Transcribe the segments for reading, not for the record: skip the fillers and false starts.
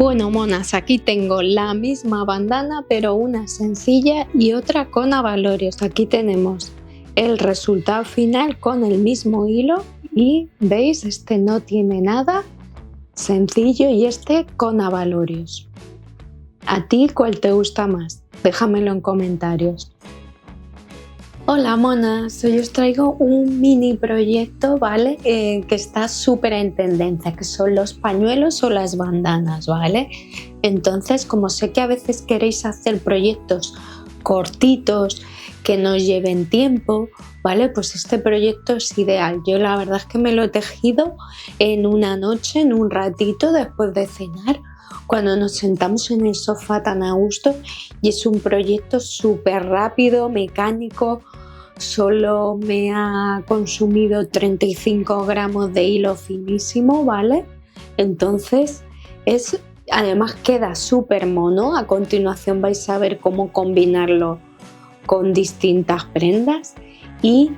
Bueno, monas, aquí tengo la misma bandana, pero una sencilla y otra con abalorios. Aquí tenemos el resultado final con el mismo hilo y veis, este no tiene nada, sencillo, y este con abalorios. ¿A ti cuál te gusta más? Déjamelo en comentarios. Hola monas, hoy os traigo un mini proyecto, ¿vale? Que está súper en tendencia, que son los pañuelos o las bandanas, ¿vale? Entonces, como sé que a veces queréis hacer proyectos cortitos que nos lleven tiempo, ¿vale? Pues este proyecto es ideal. Yo la verdad es que me lo he tejido en una noche, en un ratito después de cenar, cuando nos sentamos en el sofá tan a gusto, y es un proyecto súper rápido, mecánico. Solo me ha consumido 35 gramos de hilo finísimo, ¿vale? Entonces además queda súper mono. A continuación vais a ver cómo combinarlo con distintas prendas y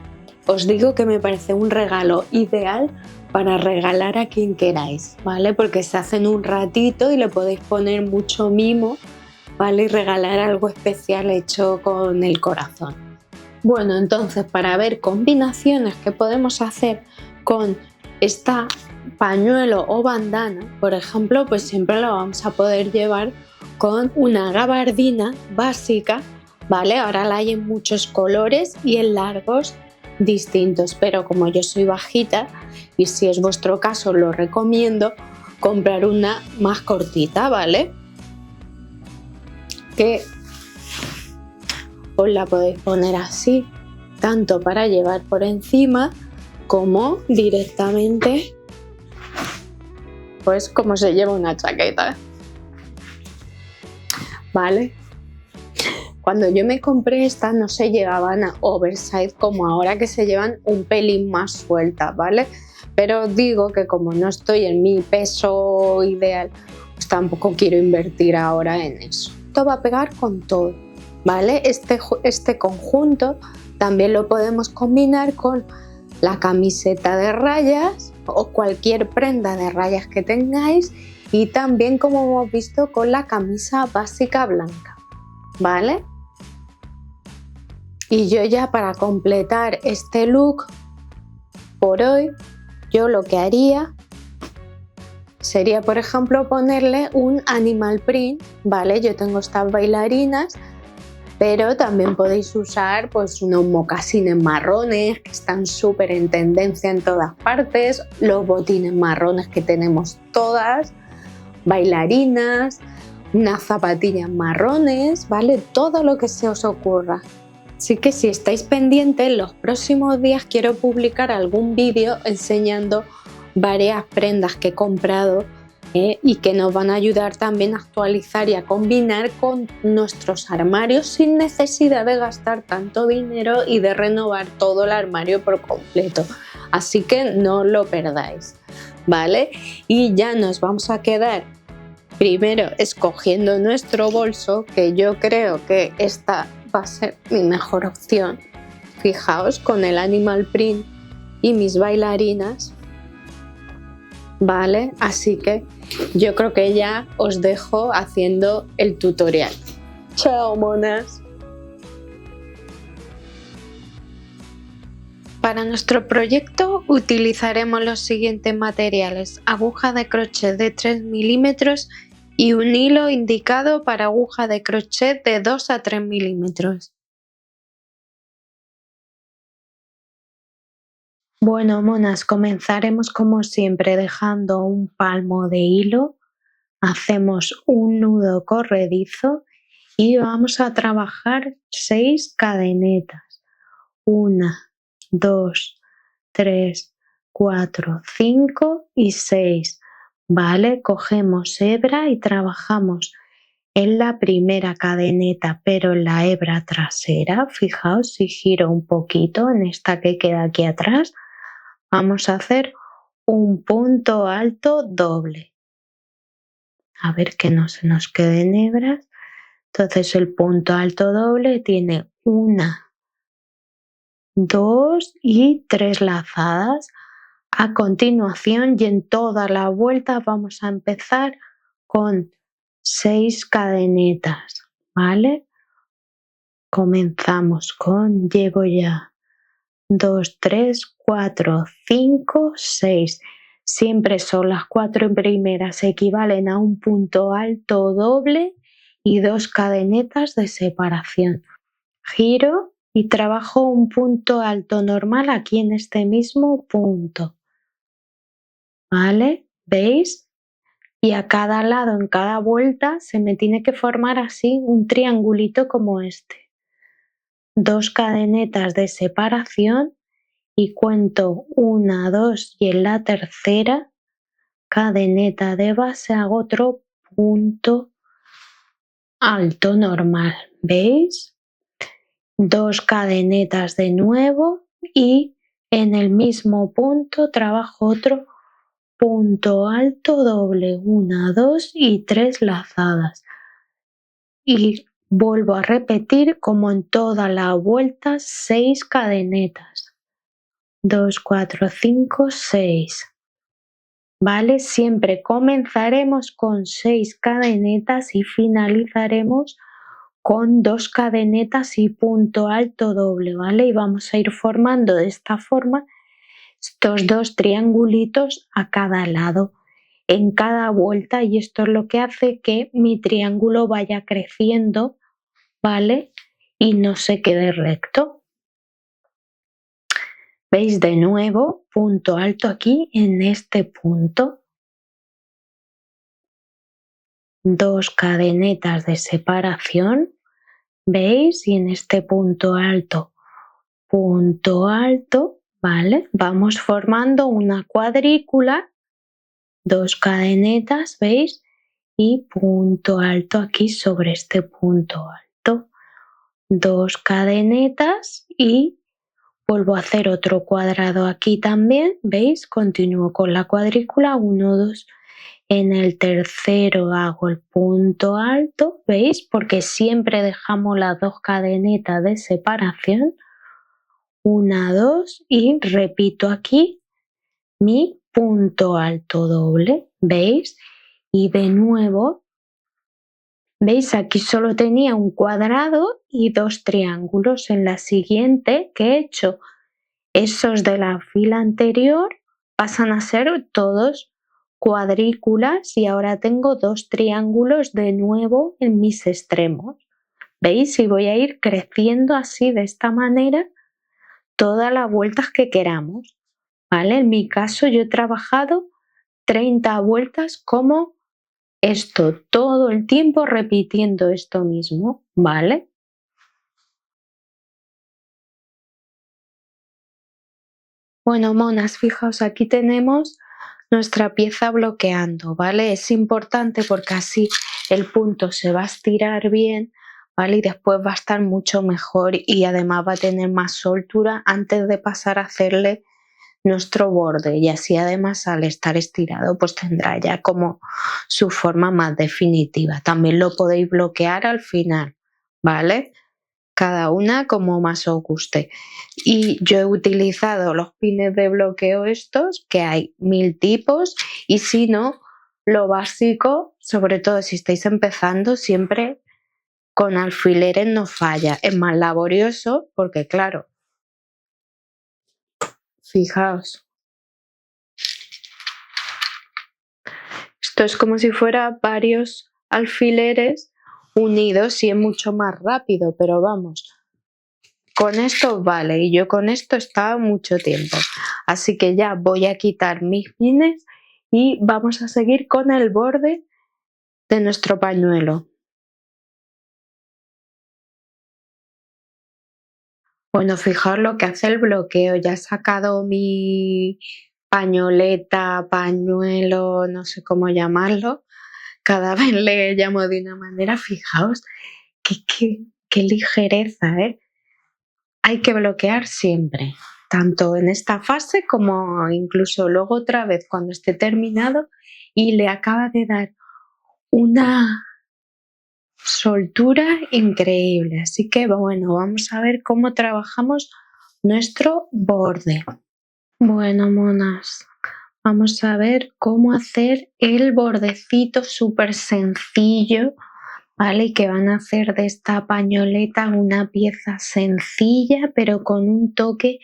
os digo que me parece un regalo ideal para regalar a quien queráis, ¿vale? Porque se hace en un ratito y le podéis poner mucho mimo, ¿vale? Y regalar algo especial hecho con el corazón. Bueno, entonces para ver combinaciones que podemos hacer con esta pañuelo o bandana, por ejemplo, pues siempre lo vamos a poder llevar con una gabardina básica, ¿vale? Ahora la hay en muchos colores y en largos distintos, pero como yo soy bajita y si es vuestro caso lo recomiendo comprar una más cortita, ¿vale? Que os la podéis poner así, tanto para llevar por encima como directamente, pues como se lleva una chaqueta, ¿vale? Cuando yo me compré estas no se llevaban a oversize como ahora, que se llevan un pelín más sueltas, ¿vale? Pero os digo que como no estoy en mi peso ideal, pues tampoco quiero invertir ahora en eso. Esto va a pegar con todo, ¿vale? Este conjunto también lo podemos combinar con la camiseta de rayas o cualquier prenda de rayas que tengáis, y también, como hemos visto, con la camisa básica blanca, ¿vale? Y yo ya, para completar este look por hoy, yo lo que haría sería, por ejemplo, ponerle un animal print, ¿vale? Yo tengo estas bailarinas, pero también podéis usar pues unos mocasines marrones que están súper en tendencia en todas partes, los botines marrones que tenemos todas, bailarinas, unas zapatillas marrones, ¿vale? Todo lo que se os ocurra. Así que si estáis pendientes, en los próximos días quiero publicar algún vídeo enseñando varias prendas que he comprado y que nos van a ayudar también a actualizar y a combinar con nuestros armarios sin necesidad de gastar tanto dinero y de renovar todo el armario por completo. Así que no lo perdáis, ¿vale? Y ya nos vamos a quedar primero escogiendo nuestro bolso, que yo creo que esta va a ser mi mejor opción. Fijaos, con el animal print y mis bailarinas, ¿vale? Así que yo creo que ya os dejo haciendo el tutorial. ¡Chao, monas! Para nuestro proyecto utilizaremos los siguientes materiales: aguja de crochet de 3 milímetros y un hilo indicado para aguja de crochet de 2 a 3 milímetros. Bueno, monas, comenzaremos como siempre dejando un palmo de hilo, hacemos un nudo corredizo y vamos a trabajar 6 cadenetas. 1, 2, 3, 4, 5 y 6. ¿Vale? Cogemos hebra y trabajamos en la primera cadeneta, pero en la hebra trasera. Fijaos, si giro un poquito en esta que queda aquí atrás, vamos a hacer un punto alto doble. A ver que no se nos queden hebras. Entonces el punto alto doble tiene 1, 2 y 3 lazadas. A continuación, y en todas las vueltas, vamos a empezar con 6 cadenetas, ¿vale? Comenzamos con, llevo ya 2, 3, 4, 5, 6. Siempre son las 4 primeras, equivalen a un punto alto doble y 2 cadenetas de separación. Giro y trabajo un punto alto normal aquí en este mismo punto, ¿vale? ¿Veis? Y a cada lado, en cada vuelta, se me tiene que formar así un triangulito como este. 2 cadenetas de separación y cuento 1, 2 y en la tercera cadeneta de base hago otro punto alto normal, ¿veis? 2 cadenetas de nuevo y en el mismo punto trabajo otro punto alto doble, 1, 2 y 3 lazadas. Y vuelvo a repetir como en toda la vuelta 6 cadenetas. 2, 4, 5, 6. ¿Vale? Siempre comenzaremos con 6 cadenetas y finalizaremos con 2 cadenetas y punto alto doble, ¿vale? Y vamos a ir formando de esta forma estos 2 triangulitos a cada lado en cada vuelta y esto es lo que hace que mi triángulo vaya creciendo, ¿vale? Y no se quede recto. ¿Veis? De nuevo, punto alto aquí en este punto. 2 cadenetas de separación, ¿veis? Y en este punto alto, ¿vale? Vamos formando una cuadrícula, 2 cadenetas, ¿veis? Y punto alto aquí sobre este punto alto. 2 cadenetas y vuelvo a hacer otro cuadrado aquí también, ¿veis? Continúo con la cuadrícula, 1, 2. En el tercero hago el punto alto, ¿veis? Porque siempre dejamos las 2 cadenetas de separación. 1, 2 y repito aquí mi punto alto doble, ¿veis? Y de nuevo, ¿veis? Aquí solo tenía un cuadrado y 2 triángulos. En la siguiente que he hecho, esos de la fila anterior pasan a ser todos cuadrículas y ahora tengo 2 triángulos de nuevo en mis extremos. ¿Veis? Y voy a ir creciendo así de esta manera todas las vueltas que queramos, ¿vale? En mi caso yo he trabajado 30 vueltas como esto, todo el tiempo repitiendo esto mismo, ¿vale? Bueno, monas, fijaos, aquí tenemos nuestra pieza bloqueando, ¿vale? Es importante porque así el punto se va a estirar bien, ¿vale? Y después va a estar mucho mejor y además va a tener más soltura antes de pasar a hacerle nuestro borde y así además al estar estirado pues tendrá ya como su forma más definitiva. También lo podéis bloquear al final, ¿vale? Cada una como más os guste. Y yo he utilizado los pines de bloqueo estos, que hay 1000 tipos, y si no, lo básico, sobre todo si estáis empezando, siempre con alfileres no falla. Es más laborioso porque claro, fijaos, esto es como si fuera varios alfileres unidos y es mucho más rápido, pero vamos, con esto vale y yo con esto estaba mucho tiempo. Así que ya voy a quitar mis pines y vamos a seguir con el borde de nuestro pañuelo. Bueno, fijaos lo que hace el bloqueo. Ya he sacado mi pañoleta, pañuelo, no sé cómo llamarlo. Cada vez le llamo de una manera. Fijaos qué ligereza, ¿eh? Hay que bloquear siempre, tanto en esta fase como incluso luego otra vez cuando esté terminado y le acaba de dar una soltura increíble. Así que bueno, vamos a ver cómo trabajamos nuestro borde. Bueno, monas, vamos a ver cómo hacer el bordecito súper sencillo, ¿vale? Y que van a hacer de esta pañoleta una pieza sencilla, pero con un toque,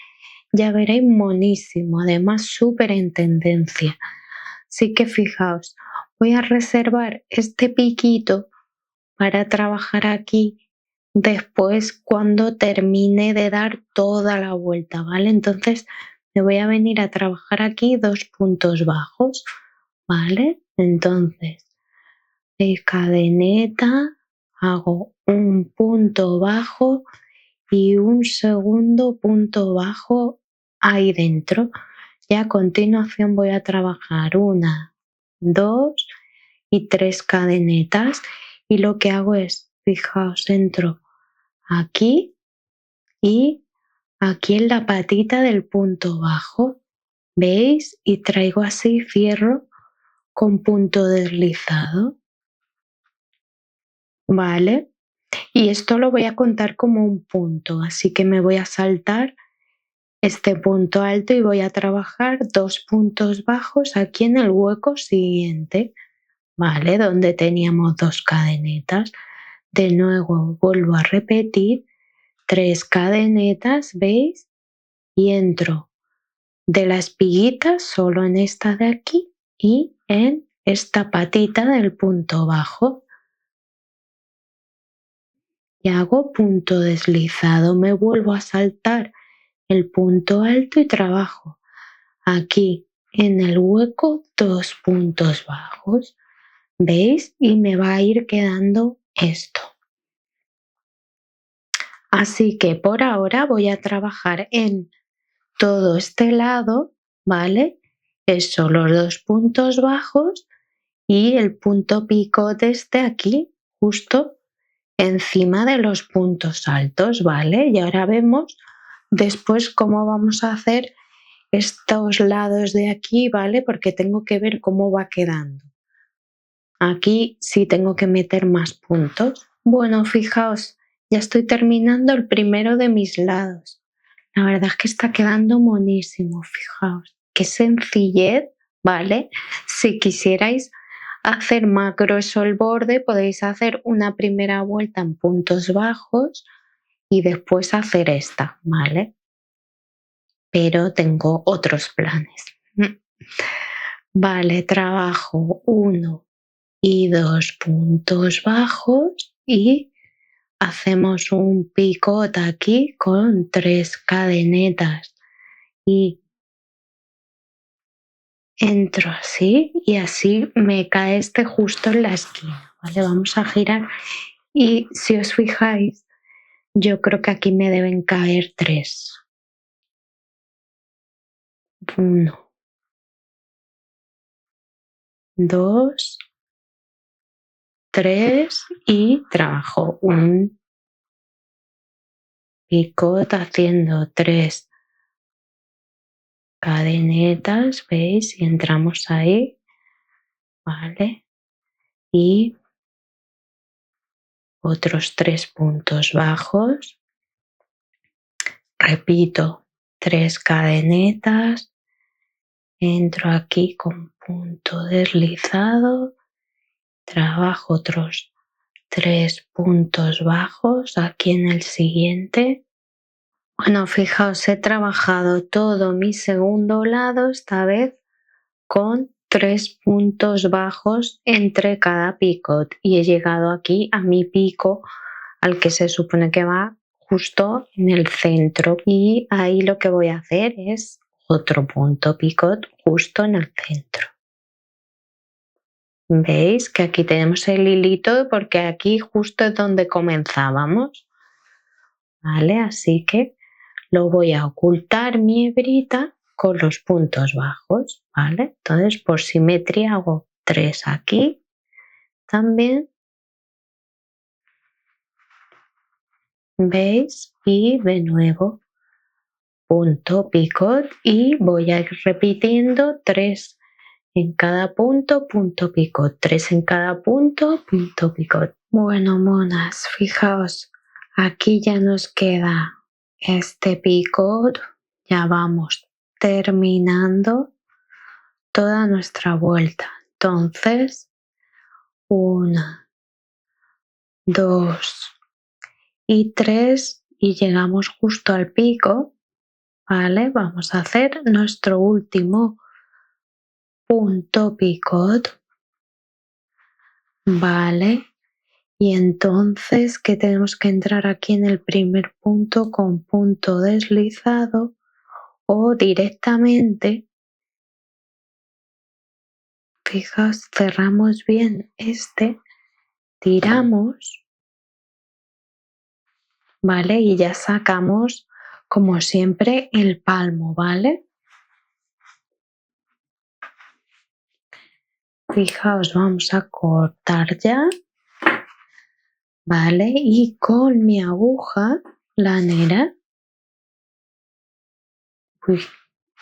ya veréis, monísimo, además súper en tendencia. Así que fijaos, voy a reservar este piquito para trabajar aquí después cuando termine de dar toda la vuelta, ¿vale? Entonces me voy a venir a trabajar aquí 2 puntos bajos, ¿vale? Entonces, 6 cadeneta, hago un punto bajo y un segundo punto bajo ahí dentro. Y a continuación voy a trabajar 1, 2 y 3 cadenetas y lo que hago es, fijaos, entro aquí y aquí en la patita del punto bajo, ¿veis? Y traigo así, cierro con punto deslizado, ¿vale? Y esto lo voy a contar como un punto, así que me voy a saltar este punto alto y voy a trabajar 2 puntos bajos aquí en el hueco siguiente, ¿vale? Donde teníamos 2 cadenetas. De nuevo vuelvo a repetir 3 cadenetas, ¿veis? Y entro de la espiguita solo en esta de aquí y en esta patita del punto bajo. Y hago punto deslizado, me vuelvo a saltar el punto alto y trabajo aquí en el hueco 2 puntos bajos, ¿veis? Y me va a ir quedando esto. Así que por ahora voy a trabajar en todo este lado, ¿vale? Eso, los 2 puntos bajos y el punto picot este aquí, justo encima de los puntos altos, ¿vale? Y ahora vemos después cómo vamos a hacer estos lados de aquí, ¿vale? Porque tengo que ver cómo va quedando. Aquí sí tengo que meter más puntos. Bueno, fijaos, ya estoy terminando el primero de mis lados. La verdad es que está quedando monísimo, fijaos. Qué sencillez, ¿vale? Si quisierais hacer más grueso el borde, podéis hacer una primera vuelta en puntos bajos y después hacer esta, ¿vale? Pero tengo otros planes. Vale, trabajo 1 y 2 puntos bajos y hacemos un picot aquí con 3 cadenetas y entro así y así me cae este justo en la esquina, ¿vale? Vamos a girar y si os fijáis, yo creo que aquí me deben caer 3. 1, 2, 3 y trabajo un picot haciendo 3 cadenetas, ¿veis? Y entramos ahí, ¿vale? Y otros 3 puntos bajos. Repito, 3 cadenetas. Entro aquí con punto deslizado. Trabajo otros 3 puntos bajos aquí en el siguiente. Bueno, fijaos, he trabajado todo mi segundo lado, esta vez con 3 puntos bajos entre cada picot y he llegado aquí a mi pico al que se supone que va justo en el centro y ahí lo que voy a hacer es otro punto picot justo en el centro. ¿Veis que aquí tenemos el hilito porque aquí justo es donde comenzábamos? ¿Vale? Así que lo voy a ocultar mi hebrita con los puntos bajos, ¿vale? Entonces por simetría hago 3 aquí también, ¿veis? Y de nuevo punto picot y voy a ir repitiendo 3 en cada punto, punto picot, 3 en cada punto, punto picot. Bueno, monas, fijaos, aquí ya nos queda este picot, ya vamos terminando, toda nuestra vuelta. Entonces, 1, 2 y 3 y llegamos justo al pico, ¿vale? Vamos a hacer nuestro último punto picot, ¿vale? Y entonces que tenemos que entrar aquí en el primer punto con punto deslizado o directamente, fijaos, cerramos bien este, tiramos, ¿vale? Y ya sacamos como siempre el palmo, ¿vale? Fijaos, vamos a cortar ya, ¿vale? Y con mi aguja lanera, uy,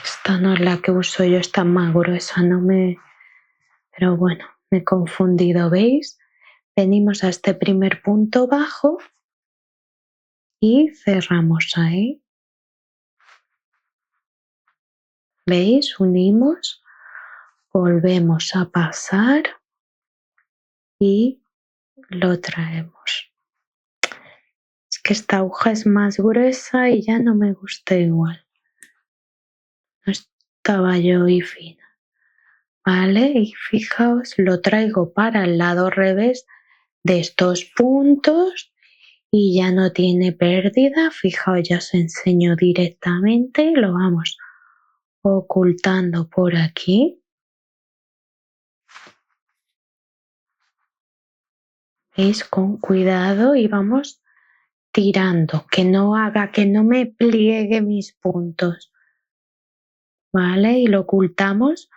esta no es la que uso yo, esta más gruesa, no me... Pero bueno, me he confundido, ¿veis? Venimos a este primer punto bajo y cerramos ahí. ¿Veis? Unimos, volvemos a pasar y lo traemos. Es que esta aguja es más gruesa y ya no me gusta igual. No estaba yo y fina. ¿Vale? Y fijaos, lo traigo para el lado revés de estos puntos y ya no tiene pérdida. Fijaos, ya os enseño directamente. Lo vamos ocultando por aquí. ¿Veis? Con cuidado y vamos tirando, que no haga, que no me pliegue mis puntos. ¿Vale? Y lo ocultamos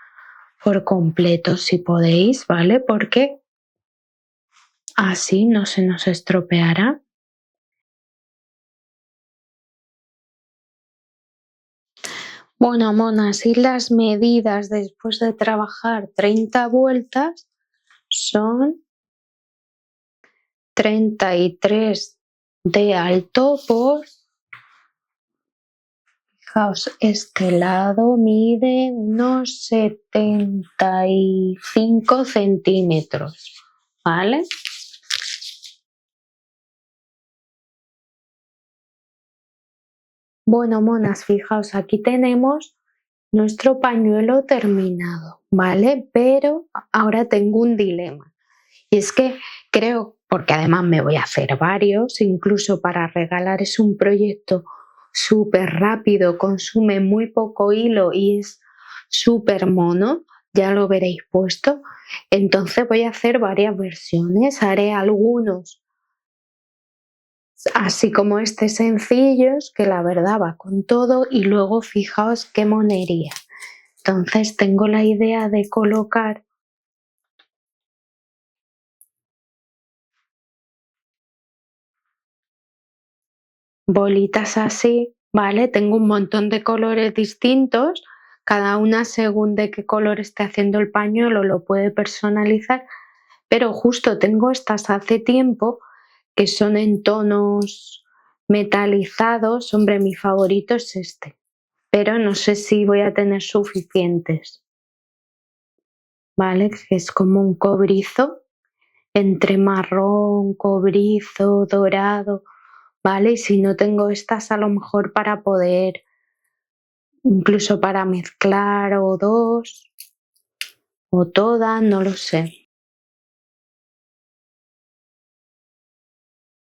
por completo si podéis, ¿vale? Porque así no se nos estropeará. Bueno, monas, y las medidas después de trabajar 30 vueltas son 33 de alto por, fijaos, este lado mide unos 75 centímetros, ¿vale? Bueno, monas, fijaos, aquí tenemos nuestro pañuelo terminado, ¿vale? Pero ahora tengo un dilema. Y es que creo, porque además me voy a hacer varios, incluso para regalar es un proyecto súper rápido, consume muy poco hilo y es súper mono, ya lo veréis puesto. Entonces voy a hacer varias versiones, haré algunos así como este sencillos, que la verdad va con todo, y luego fijaos qué monería. Entonces tengo la idea de colocar bolitas así, ¿vale? Tengo un montón de colores distintos, cada una según de qué color esté haciendo el pañuelo lo puede personalizar, pero justo tengo estas hace tiempo que son en tonos metalizados. Hombre, mi favorito es este, pero no sé si voy a tener suficientes, ¿vale? Que es como un cobrizo, entre marrón, cobrizo, dorado, ¿vale? Y si no tengo estas, a lo mejor para poder, incluso para mezclar o dos, o todas, no lo sé.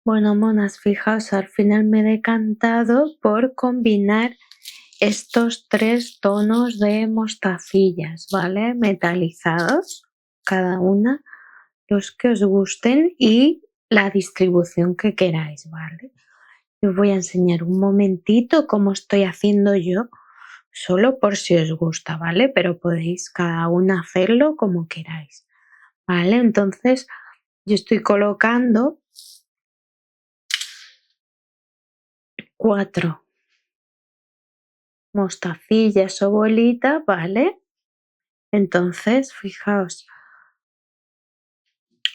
Bueno, monas, fijaos, al final me he decantado por combinar estos tres tonos de mostacillas, ¿vale? Metalizados, cada una, los que os gusten y la distribución que queráis, ¿vale? Os voy a enseñar un momentito cómo estoy haciendo yo, solo por si os gusta, ¿vale? Pero podéis cada una hacerlo como queráis, ¿vale? Entonces yo estoy colocando 4 mostacillas o bolitas, ¿vale? Entonces, fijaos,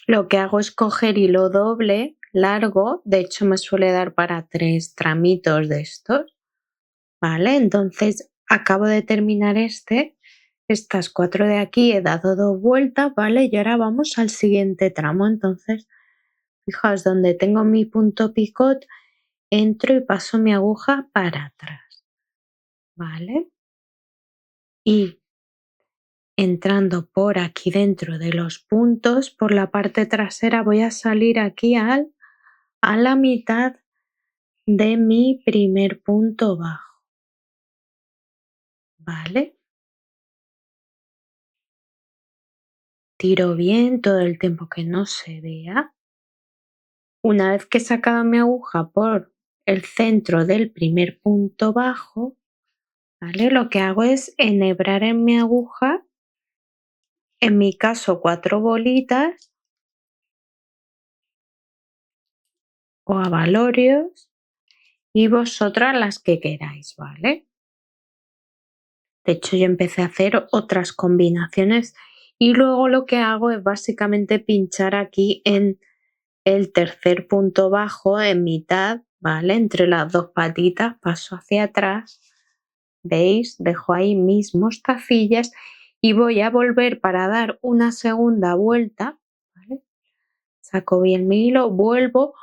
lo que hago es coger hilo doble largo, de hecho me suele dar para 3 tramitos de estos, ¿vale? Entonces acabo de terminar este Estas 4 de aquí he dado 2 vueltas, ¿vale? Y ahora vamos al siguiente tramo. Entonces, fijaos, donde tengo mi punto picot, entro y paso mi aguja para atrás, ¿vale? Y entrando por aquí dentro de los puntos, por la parte trasera voy a salir aquí a la mitad de mi primer punto bajo, ¿vale? Tiro bien todo el tiempo que no se vea. Una vez que he sacado mi aguja por el centro del primer punto bajo, ¿vale? Lo que hago es enhebrar en mi aguja, en mi caso 4 bolitas o abalorios y vosotras las que queráis, ¿vale? De hecho, yo empecé a hacer otras combinaciones y luego lo que hago es básicamente pinchar aquí en el tercer punto bajo en mitad, ¿vale? Entre las 2 patitas, paso hacia atrás, ¿veis? Dejo ahí mis mostacillas y voy a volver para dar una segunda vuelta, ¿vale? Saco bien mi hilo, vuelvo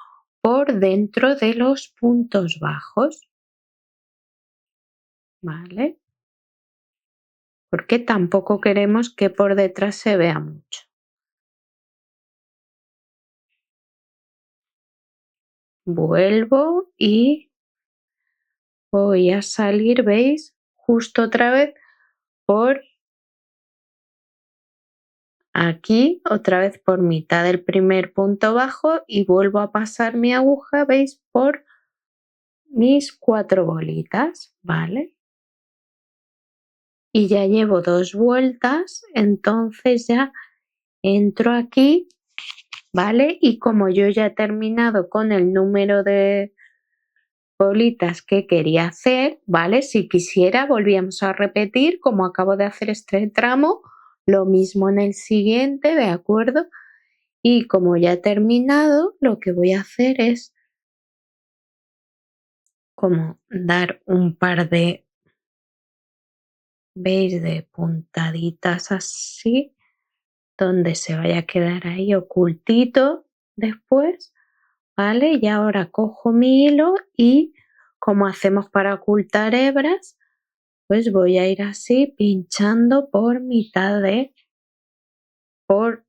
por dentro de los puntos bajos, ¿vale? Porque tampoco queremos que por detrás se vea mucho. Vuelvo y voy a salir, ¿veis? Justo otra vez por aquí, otra vez por mitad del primer punto bajo y vuelvo a pasar mi aguja, ¿veis? Por mis 4 bolitas, ¿vale? Y ya llevo 2 vueltas, entonces ya entro aquí, ¿vale? Y como yo ya he terminado con el número de bolitas que quería hacer, ¿vale? Si quisiera, volvíamos a repetir, como acabo de hacer este tramo, lo mismo en el siguiente, ¿de acuerdo? Y como ya he terminado, lo que voy a hacer es como dar un par de, ¿veis? De puntaditas así, donde se vaya a quedar ahí ocultito después, ¿vale? Y ahora cojo mi hilo y como hacemos para ocultar hebras, pues voy a ir así pinchando por mitad por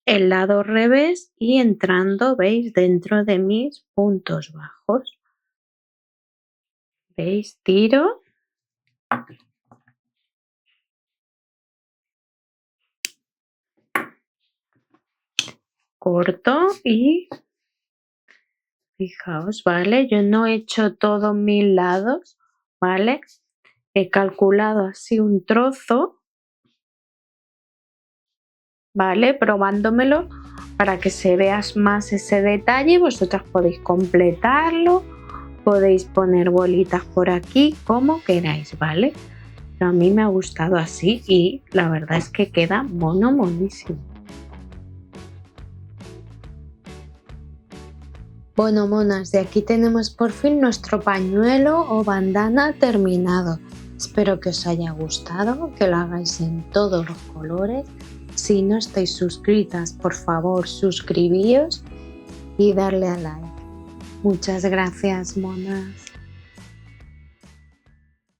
el lado revés y entrando, ¿veis? Dentro de mis puntos bajos. ¿Veis? Tiro. Corto y fijaos, ¿vale? Yo no he hecho todos mis lados, ¿vale? He calculado así un trozo, ¿vale? Probándomelo para que se vea más ese detalle. Vosotras podéis completarlo, podéis poner bolitas por aquí, como queráis, ¿vale? Pero a mí me ha gustado así y la verdad es que queda monísimo. Bueno, monas, de aquí tenemos por fin nuestro pañuelo o bandana terminado. Espero que os haya gustado, que lo hagáis en todos los colores. Si no estáis suscritas, por favor, suscribíos y darle a like. Muchas gracias, monas.